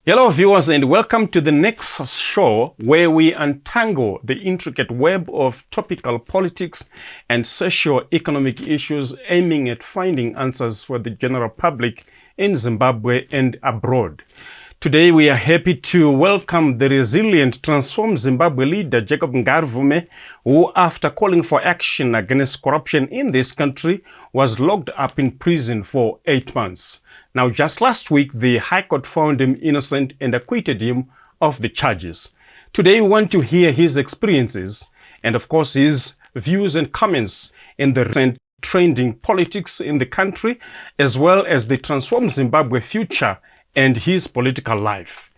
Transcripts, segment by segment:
Hello viewers, and welcome to the next show where we untangle the intricate web of topical politics and socio-economic issues, aiming at finding answers for the general public in Zimbabwe and abroad. Today we are happy to welcome the resilient Transform Zimbabwe leader Jacob Ngarivhume, who, after calling for action against corruption in this country, was locked up in prison for 8 months. Now, just last week, the High Court found him innocent and acquitted him of the charges. Today, we want to hear his experiences and, of course, his views and comments in the recent trending politics in the country, as well as the Transform Zimbabwe future and his political life.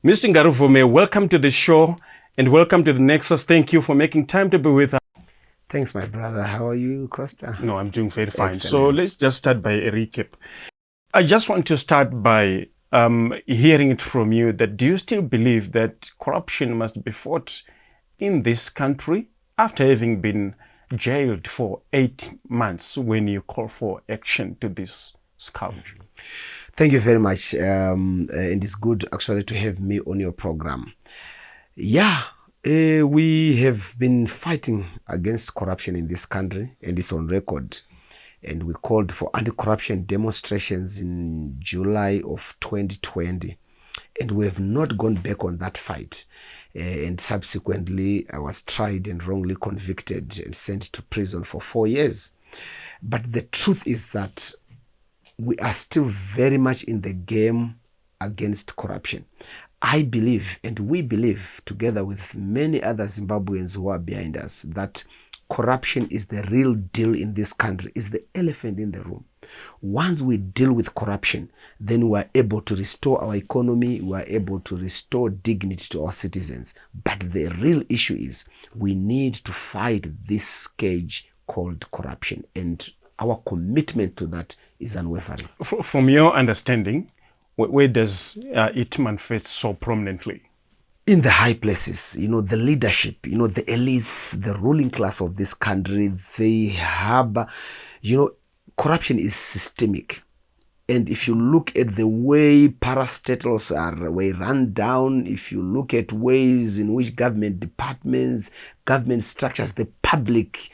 Mr. Ngarivhume, welcome to the show and welcome to the Nexus. Thank you for making time to be with us. Thanks, my brother. How are you, Costa? No, I'm doing very fine. Excellent. So let's just start by a recap. I just want to start by hearing it from you that do you still believe that corruption must be fought in this country after having been jailed for 8 months when you call for action to this scourge? Thank you very much. And it's good actually to have me on your program. Yeah, we have been fighting against corruption in this country, and it's on record. And we called for anti-corruption demonstrations in July of 2020. And we have not gone back on that fight. And subsequently, I was tried and wrongly convicted and sent to prison for 4 years. But the truth is that we are still very much in the game against corruption. I believe, and we believe, together with many other Zimbabweans who are behind us, that corruption is the real deal in this country, is the elephant in the room. Once we deal with corruption, then we are able to restore our economy, we are able to restore dignity to our citizens. But the real issue is we need to fight this scourge called corruption, and our commitment to that is unwavering. From your understanding, where does it manifest so prominently? In the high places, the leadership, the elites, the ruling class of this country, they have, corruption is systemic. And if you look at the way parastatals were run down, if you look at ways in which government departments, government structures, the public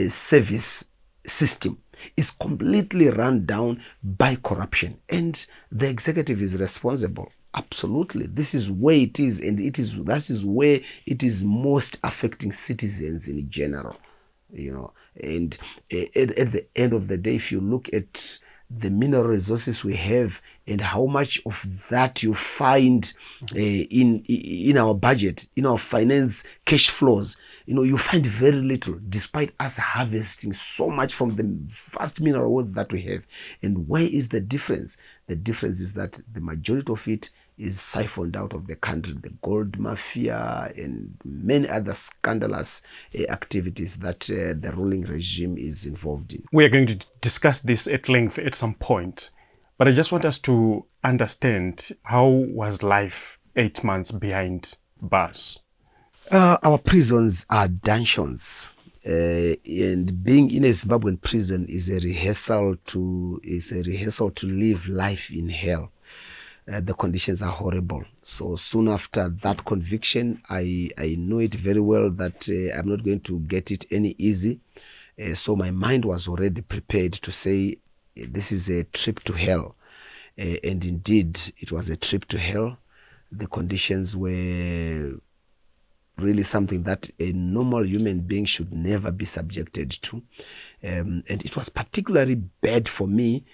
service system is completely run down by corruption. And the executive is responsible. Absolutely. This is where it is, and that is where it is most affecting citizens in general. And at the end of the day, if you look at the mineral resources we have and how much of that you find in our budget, in our finance cash flows, you find very little, despite us harvesting so much from the vast mineral wealth that we have. And where is the difference? The difference is that the majority of it is siphoned out of the country, the gold mafia and many other scandalous activities that the ruling regime is involved in. We are going to discuss this at length at some point, but I just want us to understand, how was life 8 months behind bars? Our prisons are dungeons. And being in a Zimbabwean prison is a rehearsal to live life in hell. The conditions are horrible. So soon after that conviction, I know it very well that I'm not going to get it any easy. So my mind was already prepared to say, this is a trip to hell. And indeed, it was a trip to hell. The conditions were really something that a normal human being should never be subjected to. And it was particularly bad for me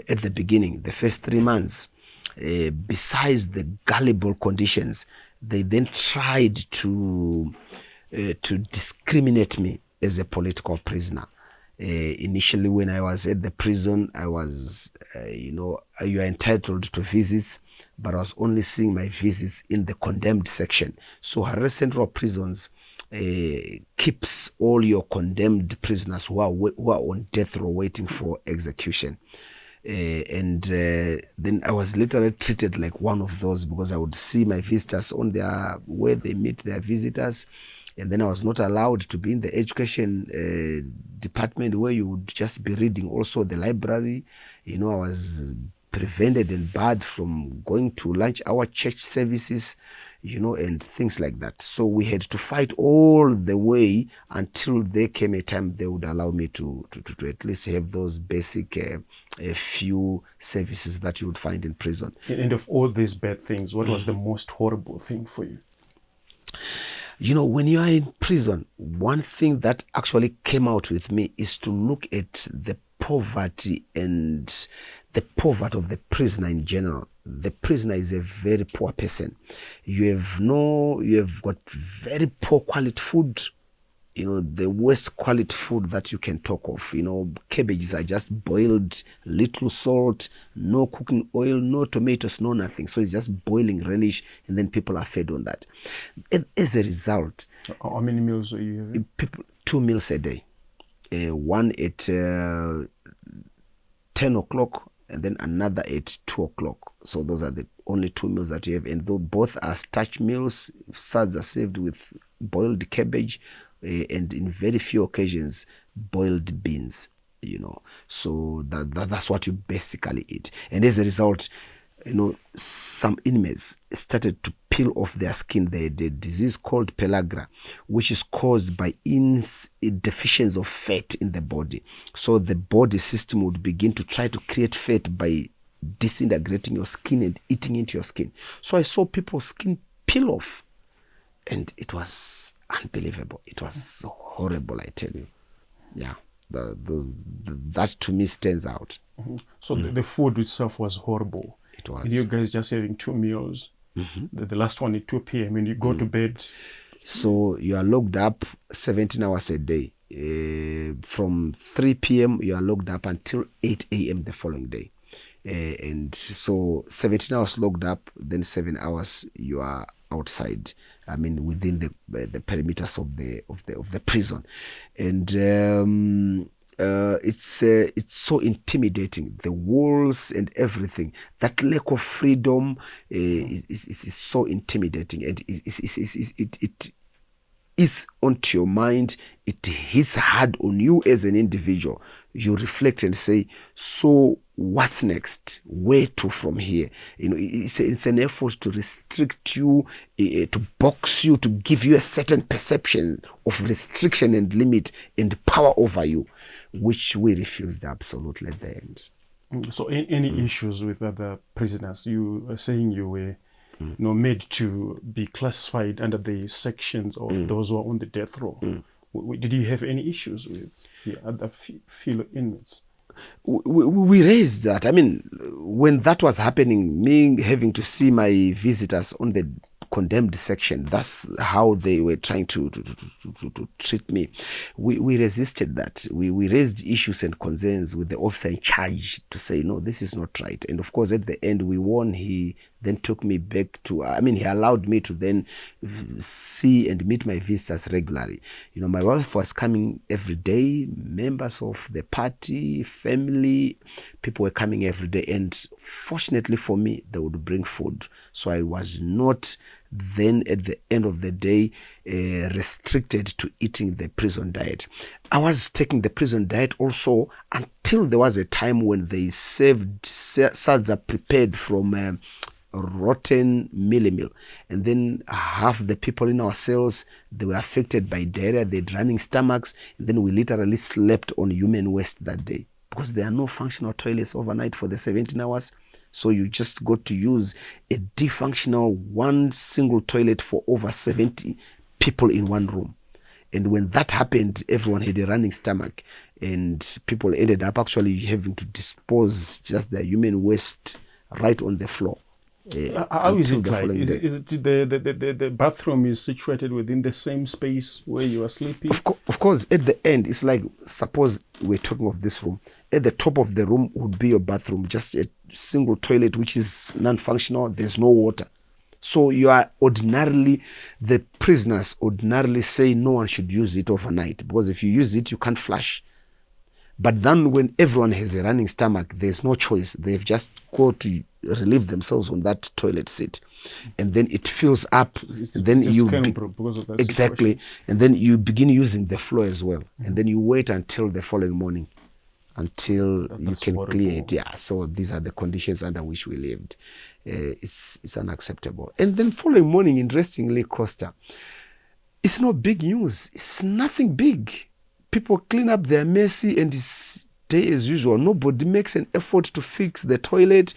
at the beginning, the first 3 months. Besides the gullible conditions, they then tried to discriminate me as a political prisoner. Initially, when I was at the prison, I was, you are entitled to visits, but I was only seeing my visits in the condemned section. So Harare Central Prisons keeps all your condemned prisoners who are on death row waiting for execution. And then I was literally treated like one of those, because I would see my visitors on where they meet their visitors, and then I was not allowed to be in the education department, where you would just be reading. Also the library, I was prevented and barred from going to lunch hour church services, and things like that. So we had to fight all the way until there came a time they would allow me to at least have those basic a few services that you would find in prison. And of all these bad things, what was the most horrible thing for you? When you are in prison, one thing that actually came out with me is to look at the poverty and the poverty of the prisoner in general. The prisoner is a very poor person. You have got very poor quality food, the worst quality food that you can talk of. Cabbages are just boiled, little salt, no cooking oil, no tomatoes, no nothing. So it's just boiling relish, and then people are fed on that. And as a result, how many meals are you having? 2 meals a day. One at 10 o'clock and then another at 2 o'clock. So those are the only 2 meals that you have. And though both are starch meals, suds are served with boiled cabbage, and in very few occasions, boiled beans, So that's what you basically eat. And as a result, some inmates started to peel off their skin. The disease called pellagra, which is caused by deficiency of fat in the body. So the body system would begin to try to create fat by disintegrating your skin and eating into your skin. So I saw people's skin peel off, and it was unbelievable. It was horrible, I tell you. Yeah, that to me stands out. Mm-hmm. So the food itself was horrible. It was. And you guys just having 2 meals. Mm-hmm. The last one at 2 p.m. and you go to bed. So you are locked up 17 hours a day. From 3 p.m. you are locked up until 8 a.m. the following day. And so 17 hours locked up, then 7 hours you are outside. I mean, within the perimeters of the prison, and it's so intimidating. The walls and everything. That lack of freedom is so intimidating, and it is onto your mind. It hits hard on you as an individual. You reflect and say, so what's next? Where to from here? It's an effort to restrict you, to box you, to give you a certain perception of restriction and limit and power over you, which we refused absolutely at the end. So any issues with other prisoners? You are saying you were made to be classified under the sections of those who are on the death row. Did you have any issues with the other fellow inmates? We raised that. I mean, when that was happening, me having to see my visitors on the condemned section, that's how they were trying to treat me. We resisted that. We raised issues and concerns with the officer in charge to say, no, this is not right. And of course, at the end, we won. He then took me back to, he allowed me to then see and meet my visitors regularly. My wife was coming every day, members of the party, family, people were coming every day. And fortunately for me, they would bring food. So I was not then at the end of the day restricted to eating the prison diet. I was taking the prison diet also until there was a time when they served suds are prepared from rotten meal, and then half the people in our cells, they were affected by diarrhea, they had running stomachs, and then we literally slept on human waste that day because there are no functional toilets overnight for the 17 hours. So you just got to use a defunctional one single toilet for over 70 people in one room. And when that happened, everyone had a running stomach, and people ended up actually having to dispose just their human waste right on the floor. How is it like? Is it the bathroom is situated within the same space where you are sleeping? Of course, at the end, it's like, suppose we're talking of this room. At the top of the room would be your bathroom, just a single toilet, which is non-functional. There's no water. So the prisoners ordinarily say no one should use it overnight, because if you use it, you can't flush. But then when everyone has a running stomach, there's no choice. They've just got to relieve themselves on that toilet seat. And then it fills up. Because of that exactly. Situation. And then you begin using the floor as well. And then you wait until the following morning. until you can horrible. clear it. Yeah, so these are the conditions under which we lived. It's unacceptable. And then following morning, interestingly, Costa, it's not big news. It's nothing big. People clean up their messy and it's day as usual. Nobody makes an effort to fix the toilet,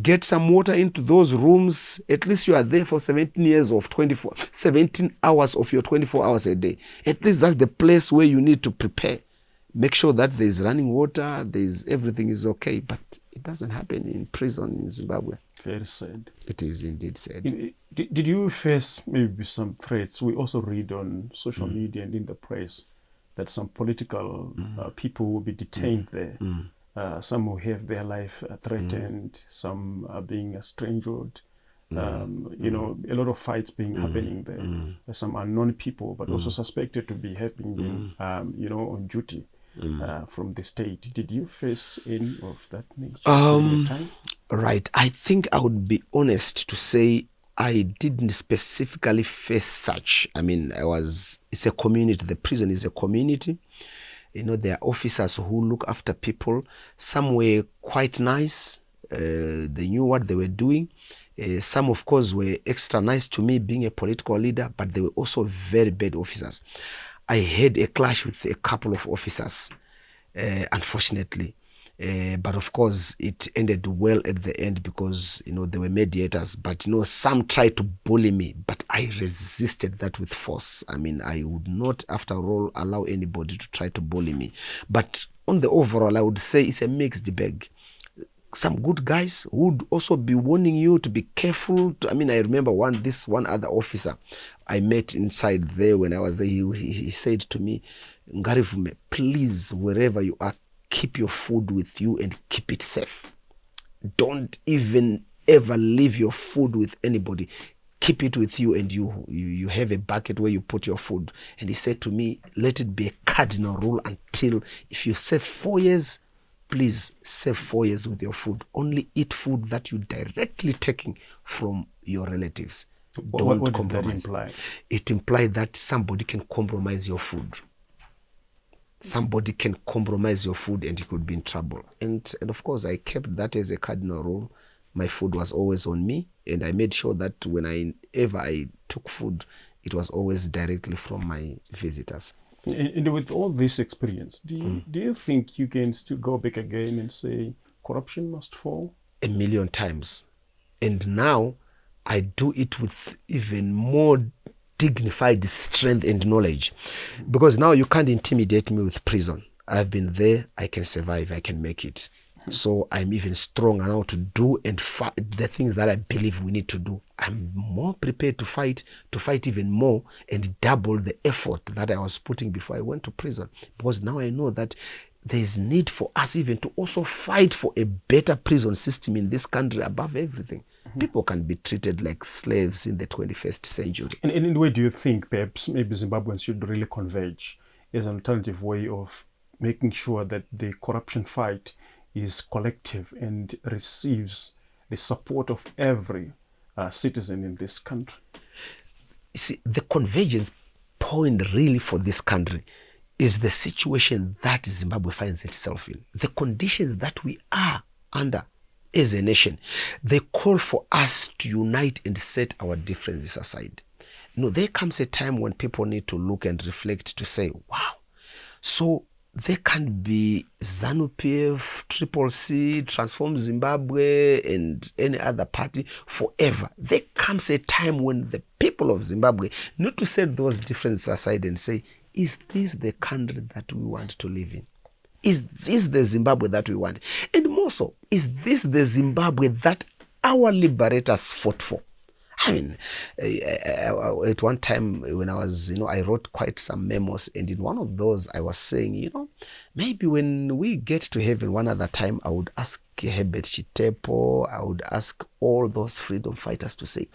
get some water into those rooms. At least you are there for 17 hours of your 24 hours a day. At least that's the place where you need to prepare. Make sure that there's running water, everything is okay. But it doesn't happen in prison in Zimbabwe. Very sad. It is indeed sad. Did you face maybe some threats? We also read on social media and in the press that some political people will be detained there. Some will have their life threatened. Some are being estranged. You know, a lot of fights happening there. Some unknown people, but also suspected to be having been, you know, on duty from the state. Did you face any of that nature during your time? Right. I think I would be honest to say I didn't specifically face such. I mean, it's a community. The prison is a community. You know, there are officers who look after people. Some were quite nice. They knew what they were doing. Some, of course, were extra nice to me being a political leader, but they were also very bad officers. I had a clash with a couple of officers, unfortunately. But of course, it ended well at the end because, you know, they were mediators. But, you know, some tried to bully me, but I resisted that with force. I mean, I would not, after all, allow anybody to try to bully me. But on the overall, I would say it's a mixed bag. Some good guys would also be warning you to be careful. I remember one other officer I met inside there when I was there. He said to me, Ngarivhume, please, wherever you are, keep your food with you and keep it safe. Don't even ever leave your food with anybody. Keep it with you, and you have a bucket where you put your food. And he said to me, let it be a cardinal rule until if you serve 4 years, please save 4 years with your food. Only eat food that you directly taking from your relatives. What compromise. Did that imply? It implied that somebody can compromise your food. Somebody can compromise your food and you could be in trouble. And of course, I kept that as a cardinal rule. My food was always on me, and I made sure that whenever I took food, it was always directly from my visitors. And with all this experience, do you think you can still go back again and say corruption must fall? 1,000,000 times. And now I do it with even more dignified strength and knowledge, because now you can't intimidate me with prison. I've been there. I can survive. I can make it. So I'm even stronger now to do and fight the things that I believe we need to do. I'm more prepared to fight even more and double the effort that I was putting before I went to prison, because now I know that there is need for us even to also fight for a better prison system in this country above everything. People can be treated like slaves in the 21st century. And in a way, do you think perhaps maybe Zimbabweans should really converge as an alternative way of making sure that the corruption fight is collective and receives the support of every citizen in this country? You see, the convergence point really for this country is the situation that Zimbabwe finds itself in. The conditions that we are under as a nation, they call for us to unite and set our differences aside. You know, there comes a time when people need to look and reflect to say, wow, so there can be ZANU-PF, CCC, Transform Zimbabwe, and any other party forever. There comes a time when the people of Zimbabwe need to set those differences aside and say, is this the country that we want to live in? Is this the Zimbabwe that we want? And more so, is this the Zimbabwe that our liberators fought for? I mean, at one time when I was, I wrote quite some memos, and in one of those I was saying, maybe when we get to heaven one other time, I would ask Herbert Chitepo, I would ask all those freedom fighters to say,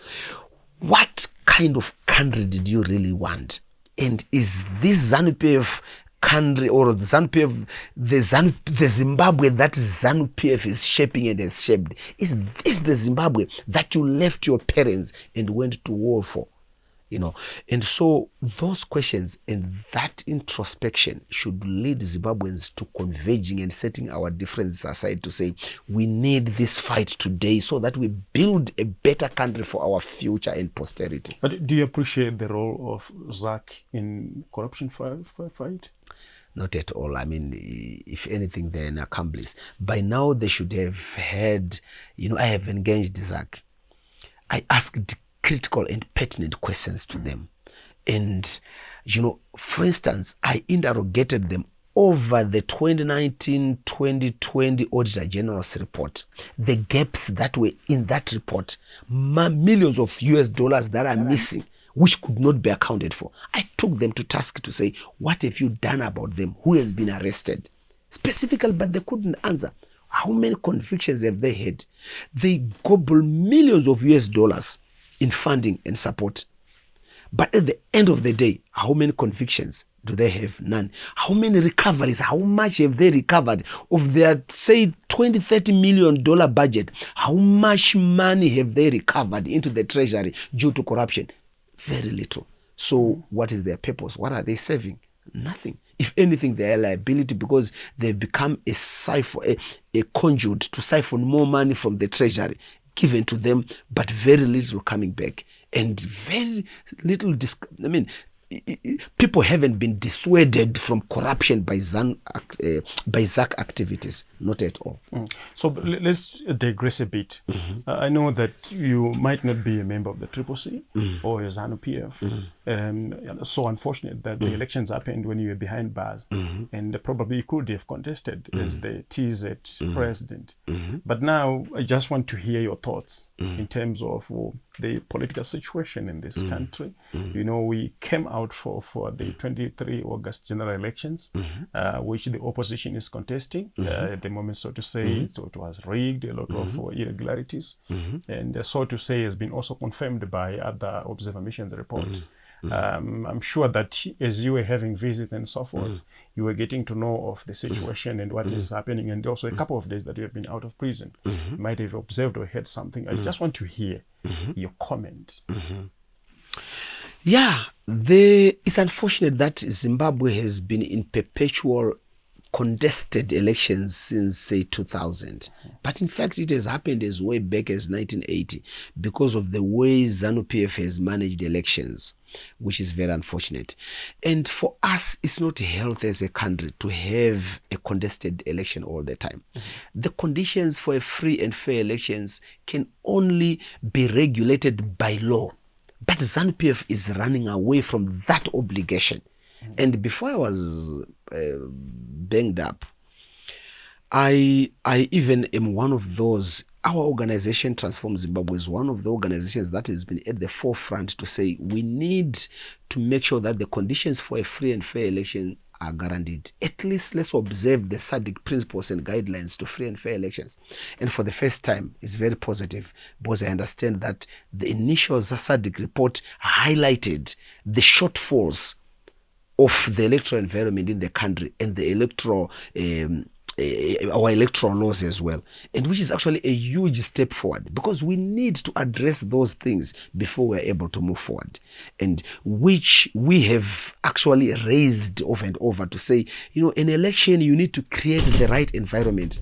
what kind of country did you really want? And is this ZANU-PF country, or the ZANU-PF, the Zimbabwe that ZANU-PF is shaping and has shaped, is this the Zimbabwe that you left your parents and went to war for? And so those questions and that introspection should lead Zimbabweans to converging and setting our differences aside to say, we need this fight today so that we build a better country for our future and posterity. But do you appreciate the role of ZAC in corruption fight? Not at all. I mean, if anything, they're an accomplice. By now, they should have had, I have engaged ZAC. I asked critical and pertinent questions to them. And, for instance, I interrogated them over the 2019-2020 Auditor General's report. The gaps that were in that report, millions of US dollars that are missing, which could not be accounted for. I took them to task to say, what have you done about them? Who has been arrested? Specifically, but they couldn't answer. How many convictions have they had? They gobble millions of US dollars in funding and support. But at the end of the day, how many convictions do they have? None. How many recoveries? How much have they recovered of their, say, $20-30 million budget? How much money have they recovered into the treasury due to corruption? Very little. So what is their purpose? What are they serving? Nothing. If anything, they are a liability because they've become a conduit to siphon more money from the treasury given to them, but very little coming back. And very little, people haven't been dissuaded from corruption by ZAC activities. Not at all. So let's digress a bit. I know that you might not be a member of the CCC or a ZANU-PF. So unfortunate that the elections happened when you were behind bars, and probably you could have contested as the TZ president. But now I just want to hear your thoughts in terms of the political situation in this country. We came out for the 23 August general elections, which the opposition is contesting at the moment, so to say. So it was rigged, a lot of irregularities, and so to say has been also confirmed by other observer missions report. I'm sure that as you were having visits and so forth, you were getting to know of the situation and what is happening, and also a couple of days that you have been out of prison. You might have observed or heard something. I just want to hear your comment. Yeah, it's unfortunate that Zimbabwe has been in perpetual contested elections since, say, 2000. But in fact, it has happened as way back as 1980 because of the way ZANU-PF has managed elections, which is very unfortunate. And for us, it's not healthy as a country to have a contested election all the time. The conditions for a free and fair elections can only be regulated by law. But ZANU-PF is running away from that obligation. And before I was banged up, I even am one of those. Our organization, Transform Zimbabwe, is one of the organizations that has been at the forefront to say we need to make sure that the conditions for a free and fair election are guaranteed. At least let's observe the SADC principles and guidelines to free and fair elections. And for the first time, it's very positive because I understand that the initial SADC report highlighted the shortfalls of the electoral environment in the country and the our electoral laws as well, and which is actually a huge step forward because we need to address those things before we're able to move forward, and which we have actually raised over and over to say, an election, you need to create the right environment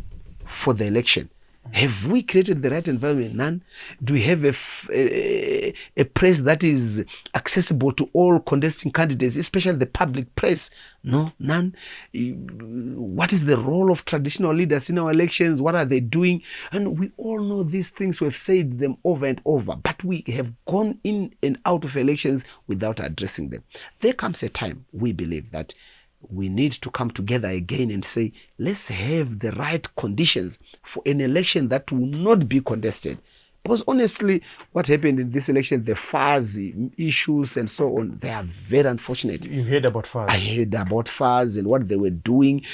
for the election. Have we created the right environment? None. Do we have a press that is accessible to all contesting candidates, especially the public press? No, none. What is the role of traditional leaders in our elections? What are they doing? And we all know these things. We've said them over and over, but we have gone in and out of elections without addressing them. There comes a time, we believe, that we need to come together again and say, let's have the right conditions for an election that will not be contested. Because honestly, what happened in this election, the FARS issues and so on, they are very unfortunate. You heard about FARS? I heard about FARS and what they were doing.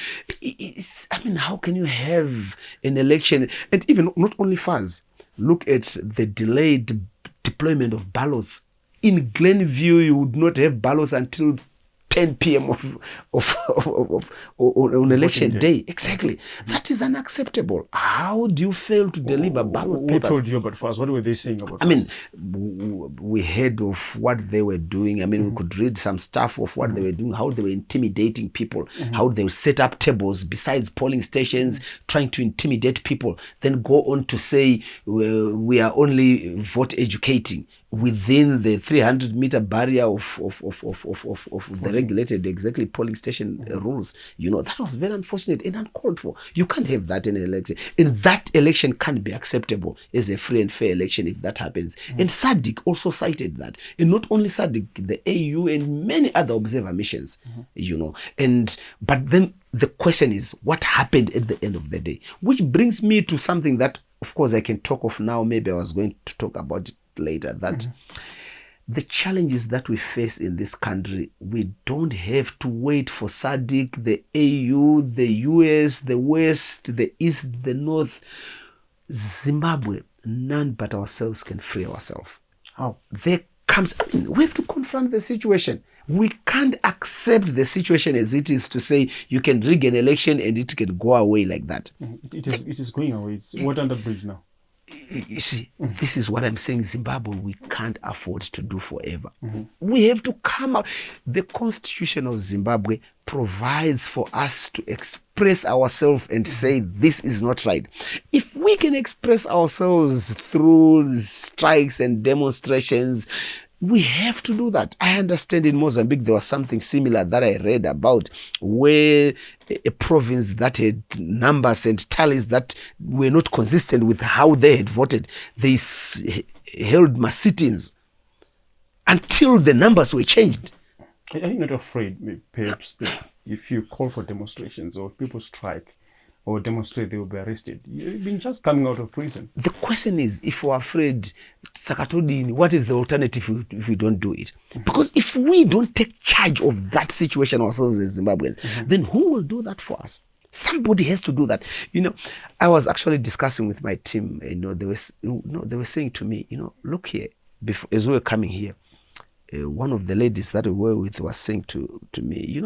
How can you have an election? And even not only FARS, look at the delayed deployment of ballots. In Glenview, you would not have ballots until 10 p.m. on election day. Exactly. That is unacceptable. How do you fail to deliver ballot papers? Who told you about FAS? What were they saying about FAS? I mean, we heard of what they were doing. I mean, we could read some stuff of what they were doing, how they were intimidating people, how they would set up tables besides polling stations, trying to intimidate people, then go on to say, we are only vote educating within the 300-meter barrier of the regulated exactly polling station rules. That was very unfortunate and uncalled for. You can't have that in an election. And that election can't be acceptable as a free and fair election if that happens. And SADC also cited that. And not only SADC, the AU and many other observer missions, But then the question is, what happened at the end of the day? Which brings me to something that, of course, I can talk of now. Maybe I was going to talk about it later, that the challenges that we face in this country, we don't have to wait for SADC, the AU, the US, the West, the East, the North. Zimbabwe, none but ourselves can free ourselves. How? We have to confront the situation. We can't accept the situation as it is, to say you can rig an election and it can go away like that. It is going away. It's water under the bridge now. You see, this is what I'm saying. Zimbabwe, we can't afford to do forever. We have to come out. The Constitution of Zimbabwe provides for us to express ourselves and say this is not right. If we can express ourselves through strikes and demonstrations, we have to do that. I understand in Mozambique there was something similar that I read about, where a province that had numbers and tallies that were not consistent with how they had voted, they held mass sit-ins until the numbers were changed. Are you not afraid, perhaps, if you call for demonstrations or if people strike or demonstrate, they will be arrested? You've been just coming out of prison. The question is, if we're afraid, Sakatodini, what is the alternative if we don't do it? Because if we don't take charge of that situation ourselves as Zimbabweans, then who will do that for us? Somebody has to do that. I was actually discussing with my team. They were saying to me, look here, as we were coming here, one of the ladies that we were with was saying to me,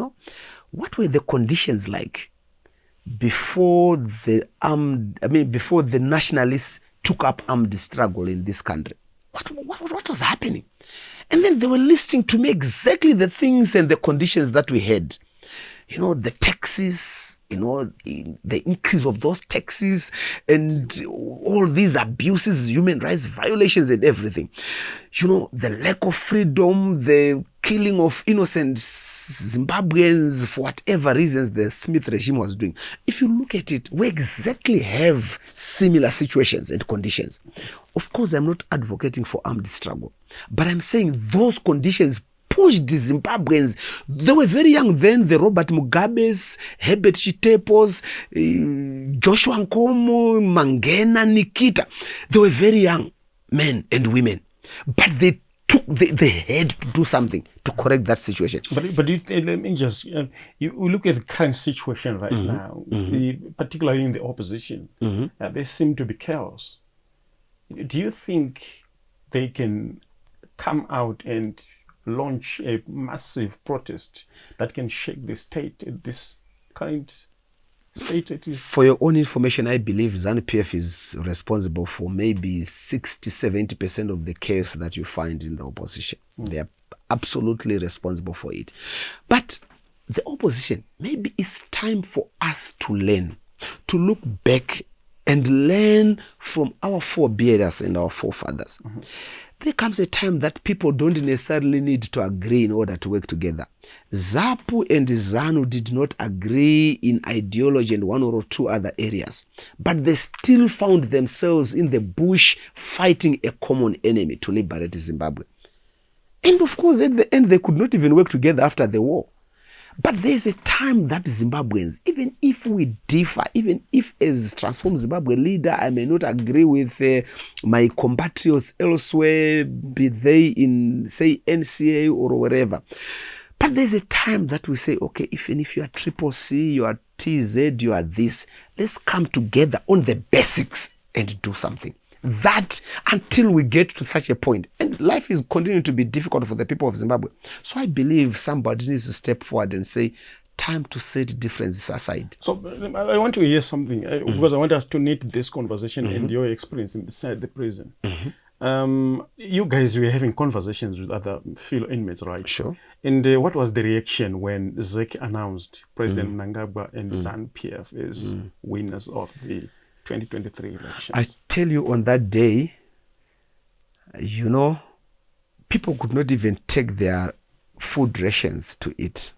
what were the conditions like before the nationalists took up armed struggle in this country? What was happening? And then they were listing to me exactly the things and the conditions that we had. The taxes, the increase of those taxes and all these abuses, human rights violations and everything. The lack of freedom, the killing of innocent Zimbabweans for whatever reasons the Smith regime was doing. If you look at it, we exactly have similar situations and conditions. Of course, I'm not advocating for armed struggle, but I'm saying those conditions pushed the Zimbabweans. They were very young then, the Robert Mugabes, Herbert Chitepos, Joshua Nkomo, Mangena, Nikita. They were very young men and women, but they had to do something to correct that situation. But let me just, you look at the current situation right now, particularly in the opposition, there seem to be chaos. Do you think they can come out and launch a massive protest that can shake the state at this current state it is? For your own information, I believe ZANU-PF is responsible for maybe 60-70% of the chaos that you find in the opposition. They are absolutely responsible for it. But the opposition, maybe it's time for us to learn, to look back and learn from our forebears and our forefathers. There comes a time that people don't necessarily need to agree in order to work together. ZAPU and ZANU did not agree in ideology and one or two other areas, but they still found themselves in the bush fighting a common enemy to liberate Zimbabwe. And of course, at the end, they could not even work together after the war. But there's a time that Zimbabweans, even if we differ, even if as Transform Zimbabwe leader, I may not agree with my compatriots elsewhere, be they in, say, NCA or wherever. But there's a time that we say, okay, even if you are Triple C, you are TZ, you are this, let's come together on the basics and do something. that until we get to such a point. And life is continuing to be difficult for the people of Zimbabwe. So I believe somebody needs to step forward and say, time to set differences aside. So I want to hear something because I want us to knit this conversation and your experience inside the prison. You guys were having conversations with other fellow inmates, right? Sure. And what was the reaction when ZEC announced President Mnangagwa and ZANU-PF as winners of the 2023 elections? I tell you, on that day, you know, people could not even take their food rations to eat.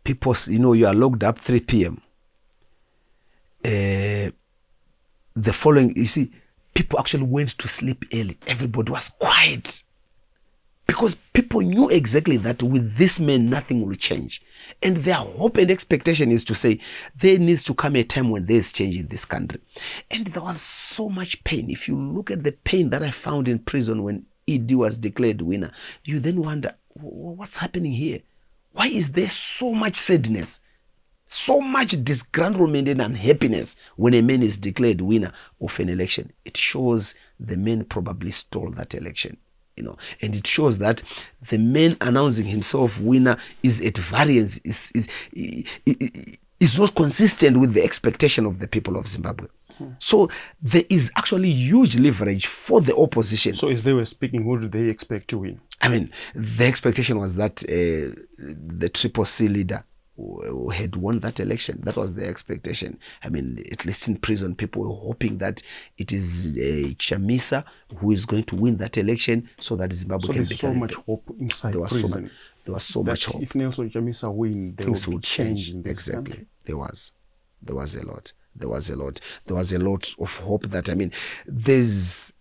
People, you know, you are locked up 3 p.m. The following, you see, people actually went to sleep early. Everybody was quiet because people knew exactly that with this man, nothing will change. And their hope and expectation is to say, there needs to come a time when there is change in this country. And there was so much pain. If you look at the pain that I found in prison when ED was declared winner, you then wonder, what's happening here? Why is there so much sadness, so much disgruntlement and unhappiness when a man is declared winner of an election? It shows the man probably stole that election, you know, and it shows that the man announcing himself winner is at variance, is not consistent with the expectation of the people of Zimbabwe. So there is actually huge leverage for the opposition. So as they were speaking, who did they expect to win? I mean, the expectation was that the Triple C leader who had won that election. That was the expectation. I mean, at least in prison, people were hoping that it is Chamisa who is going to win that election so that Zimbabwe can become... So there's so much hope inside prison. There was so much hope. If Nelson Chamisa win, things will change in this exactly. country. There was a lot. There was a lot of hope that, I mean, there's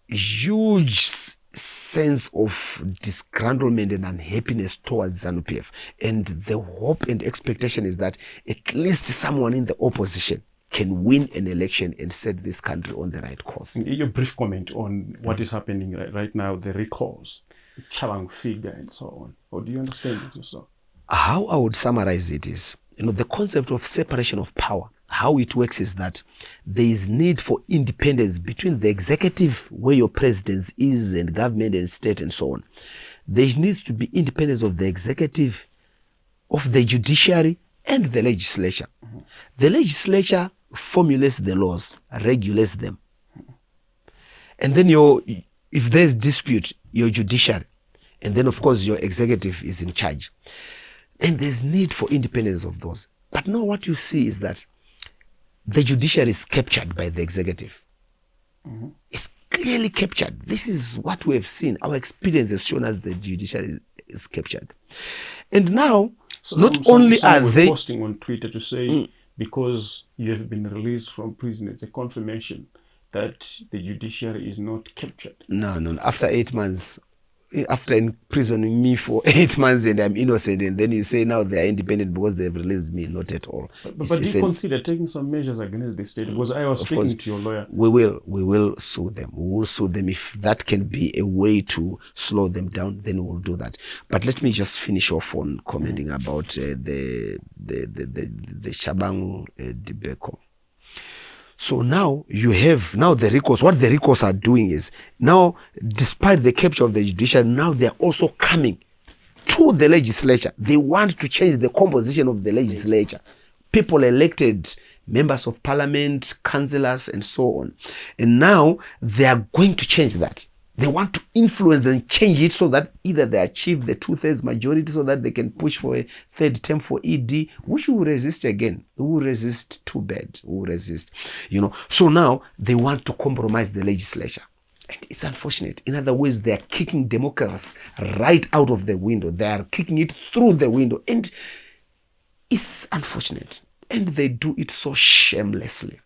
huge sense of disgruntlement and unhappiness towards ZANU-PF. And the hope and expectation is that at least someone in the opposition can win an election and set this country on the right course. Your brief comment on what is happening right now, the recalls, Chalang figure and so on. Or do you understand it yourself? How I would summarize it is, you know, the concept of separation of power, how it works is that there is need for independence between the executive, where your president is, and government and state and so on. There needs to be independence of the executive, of the judiciary, and the legislature. The legislature formulates the laws, regulates them. And then if there's dispute, your judiciary, and then of course your executive is in charge. And there's need for independence of those. But now what you see is that the judiciary is captured by the executive. It's clearly captured. This is what we have seen. Our experience has shown us the judiciary is captured. And now, not only are they posting on Twitter to say, because you have been released from prison, it's a confirmation that the judiciary is not captured. No. After 8 months, after imprisoning me for 8 months and I'm innocent, and then you say now they are independent because they've released me, not at all. But do you consider taking some measures against the state? Because I was speaking to your lawyer. We will sue them. We will sue them. If that can be a way to slow them down, then we'll do that. But let me just finish off on commenting about the Shabang debacle. So now you have the recourse. What the recourse are doing is now, despite the capture of the judiciary, now they are also coming to the legislature. They want to change the composition of the legislature. People elected members of parliament, councillors, and so on. And now they are going to change that. They want to influence and change it so that either they achieve the 2/3 majority so that they can push for a third term for ED, which will resist again. We will resist too bad. We will resist. You know. So now they want to compromise the legislature. And it's unfortunate. In other words, they are kicking democracy right out of the window. They are kicking it through the window. And it's unfortunate. And they do it so shamelessly.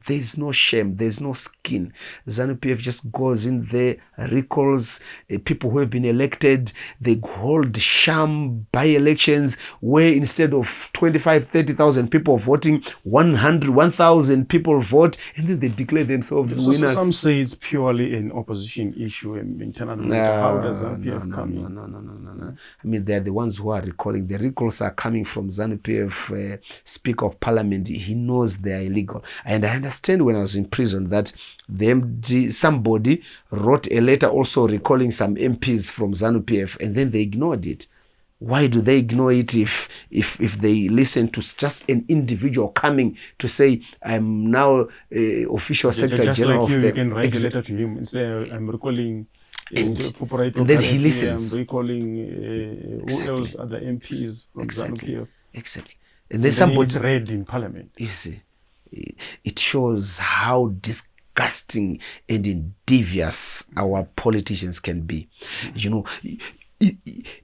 There is no shame. There is no skin. ZANU-PF just goes in there, recalls people who have been elected. They hold sham by-elections where instead of 25,000-30,000 people voting, 1,000 people vote, and then they declare themselves winners. Some say it's purely an opposition issue internally. How does ZANU-PF come in? No. I mean, they're the ones who are recalling. The recalls are coming from ZANU-PF Speaker of Parliament. He knows they are illegal. And I understand understand when I was in prison that the MD, somebody wrote a letter also recalling some MPs from ZANU-PF, and then they ignored it. Why do they ignore it if they listen to just an individual coming to say, I'm now official secretary just general like of you can write a letter to him and say, I'm recalling and then he listens. I'm recalling who else are the MPs from ZANU-PF. Exactly. And then somebody, it's read in parliament. You see, it shows how disgusting and devious our politicians can be. You know,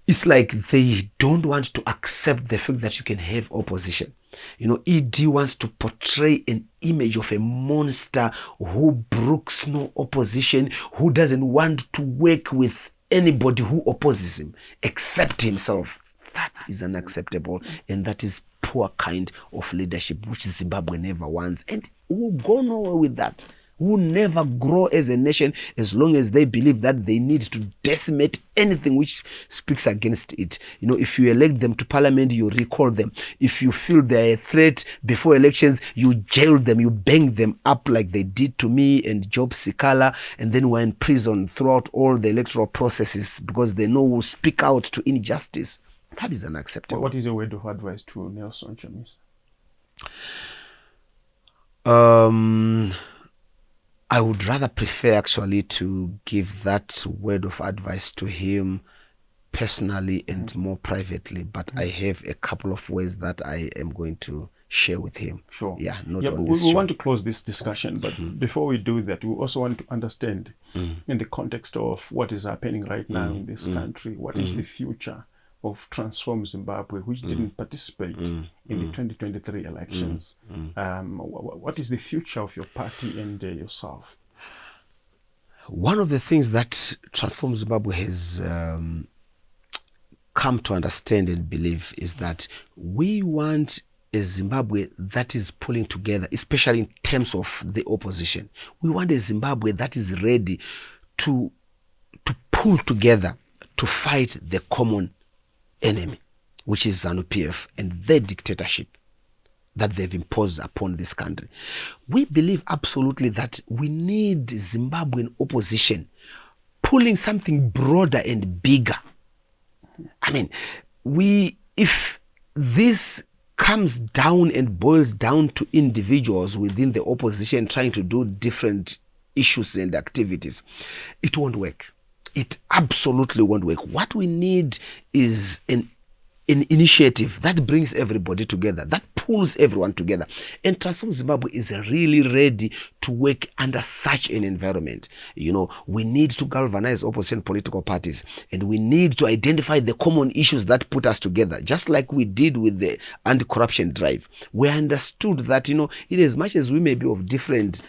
it's like they don't want to accept the fact that you can have opposition. You know, ED wants to portray an image of a monster who brooks no opposition, who doesn't want to work with anybody who opposes him except himself. That is unacceptable, and that is poor kind of leadership, which Zimbabwe never wants, and we'll go nowhere with that. We'll never grow as a nation as long as they believe that they need to decimate anything which speaks against it. You know, if you elect them to parliament, you recall them. If you feel they're a threat before elections, you jail them, you bang them up like they did to me and Job Sikala, and then we're in prison throughout all the electoral processes because they know we'll speak out to injustice. That is unacceptable. What is a word of advice to Nelson Chamisa? I would rather prefer actually to give that word of advice to him personally and more privately, but I have a couple of ways that I am going to share with him. Sure. Yeah, we want to close this discussion, but before we do that, we also want to understand in the context of what is happening right now in this country, what is the future of Transform Zimbabwe, which didn't participate in the 2023 elections. What is the future of your party and yourself? One of the things that Transform Zimbabwe has come to understand and believe is that we want a Zimbabwe that is pulling together, especially in terms of the opposition. We want a Zimbabwe that is ready to pull together to fight the common enemy, which is ZANU-PF and their dictatorship that they've imposed upon this country. We believe absolutely that we need Zimbabwean opposition pulling something broader and bigger. I mean, if this comes down and boils down to individuals within the opposition trying to do different issues and activities, it won't work. It absolutely won't work. What we need is an initiative that brings everybody together, that pulls everyone together. And Transform Zimbabwe is really ready to work under such an environment. You know, we need to galvanize opposition political parties, and we need to identify the common issues that put us together, just like we did with the anti-corruption drive. We understood that, you know, in as much as we may be of different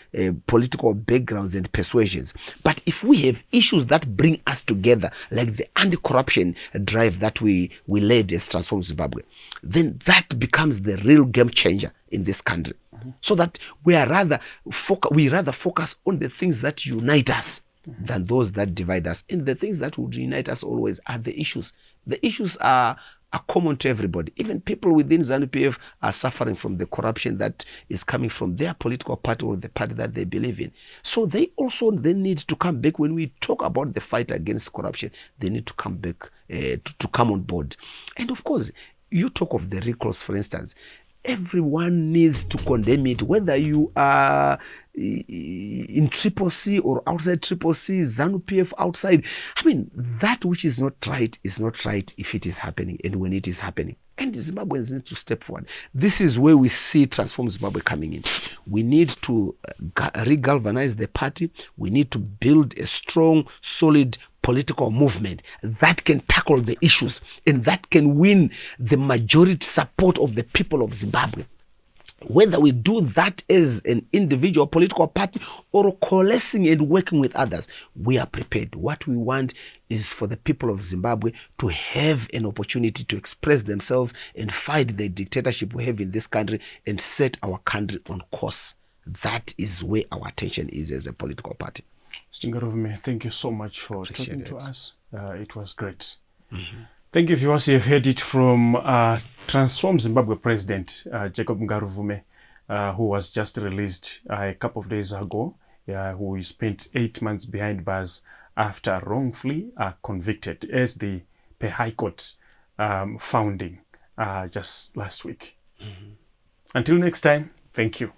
political backgrounds and persuasions, but if we have issues that bring us together, like the anti-corruption drive that we led as Transform Zimbabwe, then that becomes the real game changer in this country. So that we rather focus on the things that unite us than those that divide us. And the things that would unite us always are the issues. The issues are common to everybody. Even people within ZANU-PF are suffering from the corruption that is coming from their political party or the party that they believe in. So they need to come back. When we talk about the fight against corruption, they need to come back, to come on board. And of course, you talk of the recourse, for instance. Everyone needs to condemn it, whether you are in Triple C or outside Triple C, ZANU-PF outside. I mean, that which is not right is not right if it is happening and when it is happening. And the Zimbabweans need to step forward. This is where we see Transform Zimbabwe coming in. We need to re-galvanize the party. We need to build a strong, solid political movement that can tackle the issues and that can win the majority support of the people of Zimbabwe. Whether we do that as an individual political party or coalescing and working with others, we are prepared. What we want is for the people of Zimbabwe to have an opportunity to express themselves and fight the dictatorship we have in this country and set our country on course. That is where our attention is as a political party. Mr. Ngarivhume, thank you so much for talking to us. It was great. Thank you, viewers. You've heard it from Transform Zimbabwe President Jacob Ngarivhume. who was just released a couple of days ago, who spent 8 months behind bars after wrongfully convicted, as the High Court founding just last week. Until next time, thank you.